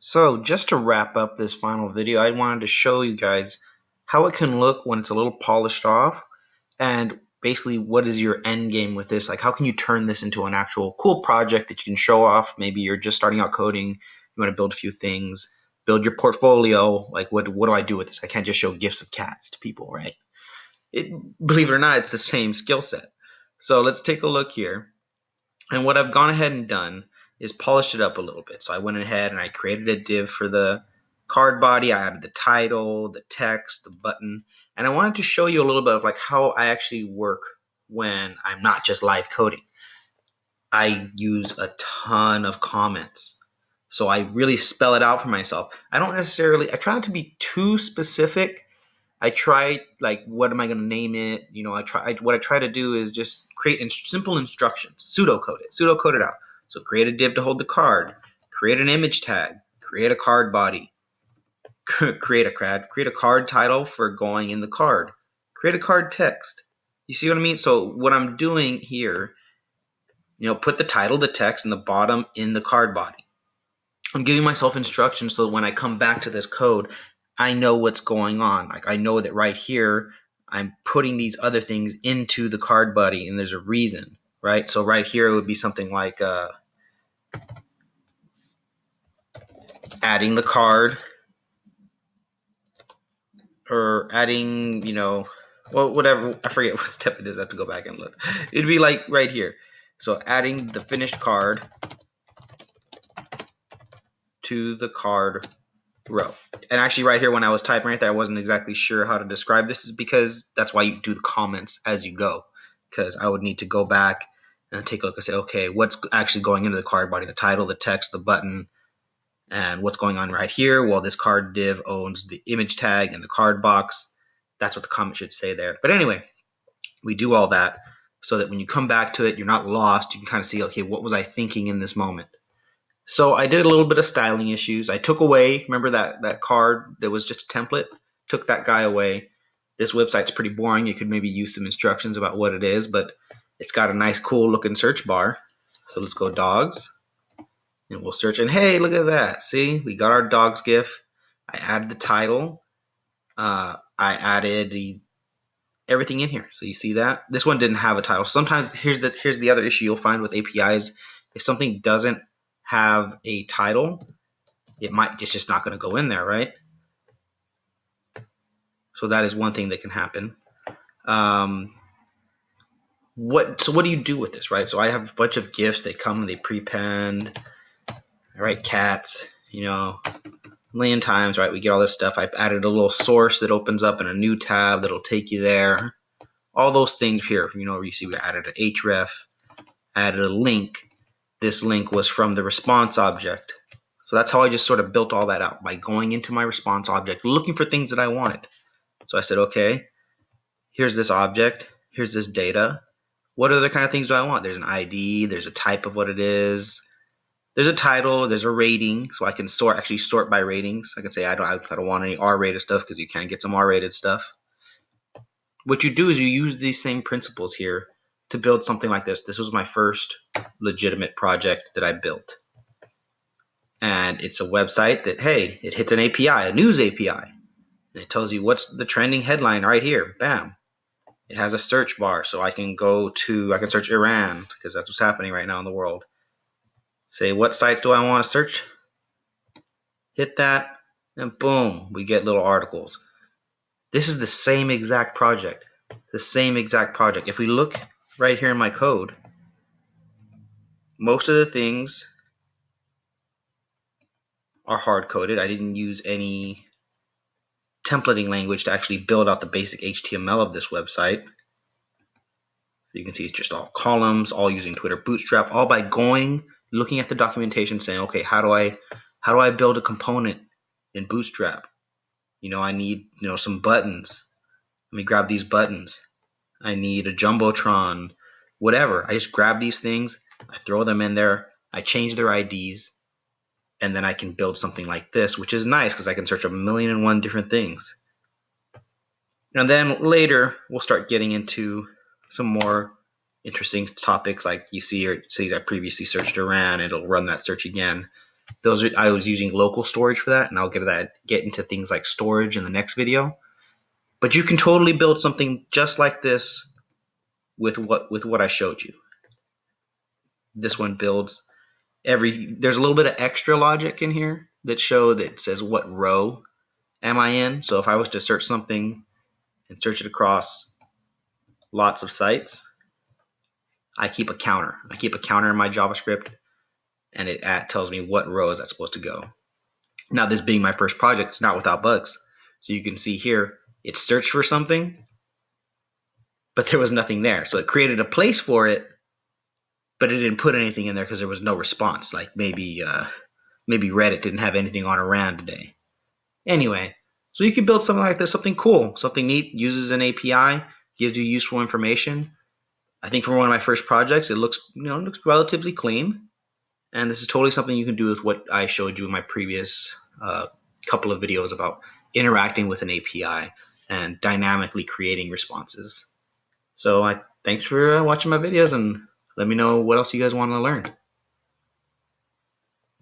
So just to wrap up this final video, I wanted to show you guys how it can look when it's a little polished off, and basically what is your end game with this. Like, how can you turn this into an actual cool project that you can show off? Maybe you're just starting out coding, you want to build a few things, build your portfolio. Like, what do I do with this? I can't just show gifs of cats to people, right? Believe it or not, it's the same skill set. So let's take a look here. And what I've gone ahead and done is polished it up a little bit. So I went ahead and I created a div for the card body. I added the title, the text, the button, and I wanted to show you a little bit of like how I actually work when I'm not just live coding. I use a ton of comments. So I really spell it out for myself. I try not to be too specific. I try, like, what am I going to name it? What I try to do is just create simple instructions, pseudocode it out. So create a div to hold the card, create an image tag, create a card body, create a card title for going in the card, create a card text. You see what I mean? So what I'm doing here, put the title, the text, and the bottom in the card body. I'm giving myself instructions so that when I come back to this code, I know what's going on. Like, I know that right here, I'm putting these other things into the card body, and there's a reason, right? So right here, it would be something like adding the card, or adding, well, whatever. I forget what step it is. I have to go back and look. It'd be like right here. So adding the finished card to the card row. And actually right here, when I was typing right there, I wasn't exactly sure how to describe this, is because that's why you do the comments as you go, because I would need to go back and take a look and say, okay, what's actually going into the card body, the title, the text, the button, and what's going on right here. Well, this card div owns the image tag and the card box. That's what the comment should say there. But anyway, we do all that so that when you come back to it, you're not lost. You can kind of see, okay, what was I thinking in this moment? So I did a little bit of styling issues. I took away, remember that card that was just a template? Took that guy away. This website's pretty boring. You could maybe use some instructions about what it is, but it's got a nice, cool looking search bar. So let's go dogs, and we'll search. And hey, look at that. See, we got our dogs GIF. I added the title. I added everything in here. So you see that? This one didn't have a title. Sometimes here's the other issue you'll find with APIs. If something doesn't have a title, it's just not going to go in there, right? So that is one thing that can happen. What do you do with this, right? So I have a bunch of GIFs. They come and they prepend. I write cats, a million times, right? We get all this stuff. I've added a little source that opens up in a new tab that'll take you there. All those things here, you see we added an href, added a link. This link was from the response object. So that's how I just sort of built all that out, by going into my response object, looking for things that I wanted. So I said, okay, here's this object, here's this data. What other kind of things do I want? There's an ID, there's a type of what it is, there's a title, there's a rating, so I can actually sort by ratings. I can say I don't want any R-rated stuff, because you can get some R-rated stuff. What you do is you use these same principles here to build something like this. This was my first legitimate project that I built. And it's a website that, hey, it hits an API, a news API. And it tells you what's the trending headline right here. Bam. It has a search bar, so I can search Iran, because that's what's happening right now in the world. Say, what sites do I want to search? Hit that, and boom, we get little articles. This is the same exact project. The same exact project. If we look right here in my code, most of the things are hard-coded. I didn't use any templating language to actually build out the basic HTML of this website. So you can see it's just all columns, all using Twitter Bootstrap, all by looking at the documentation, saying, okay, how do I build a component in Bootstrap? I need some buttons. Let me grab these buttons. I need a jumbotron, whatever. I just grab these things, I throw them in there, I change their IDs, and then I can build something like this, which is nice because I can search 1,000,001 different things. And then later, we'll start getting into some more interesting topics, like you see here, it says I previously searched Iran, it'll run that search again. I was using local storage for that, and I'll get into things like storage in the next video. But you can totally build something just like this with what I showed you. This one builds there's a little bit of extra logic in here that says what row am I in. So if I was to search something and search it across lots of sites, I keep a counter. I keep a counter in my JavaScript, and it tells me what row is that supposed to go. Now, this being my first project, it's not without bugs. So you can see here, it searched for something, but there was nothing there. So it created a place for it, but it didn't put anything in there because there was no response. Like maybe Reddit didn't have anything on around today. Anyway, so you can build something like this, something cool, something neat, uses an API, gives you useful information. I think for one of my first projects, it looks relatively clean. And this is totally something you can do with what I showed you in my previous couple of videos about interacting with an API and dynamically creating responses. So thanks for watching my videos, and let me know what else you guys want to learn.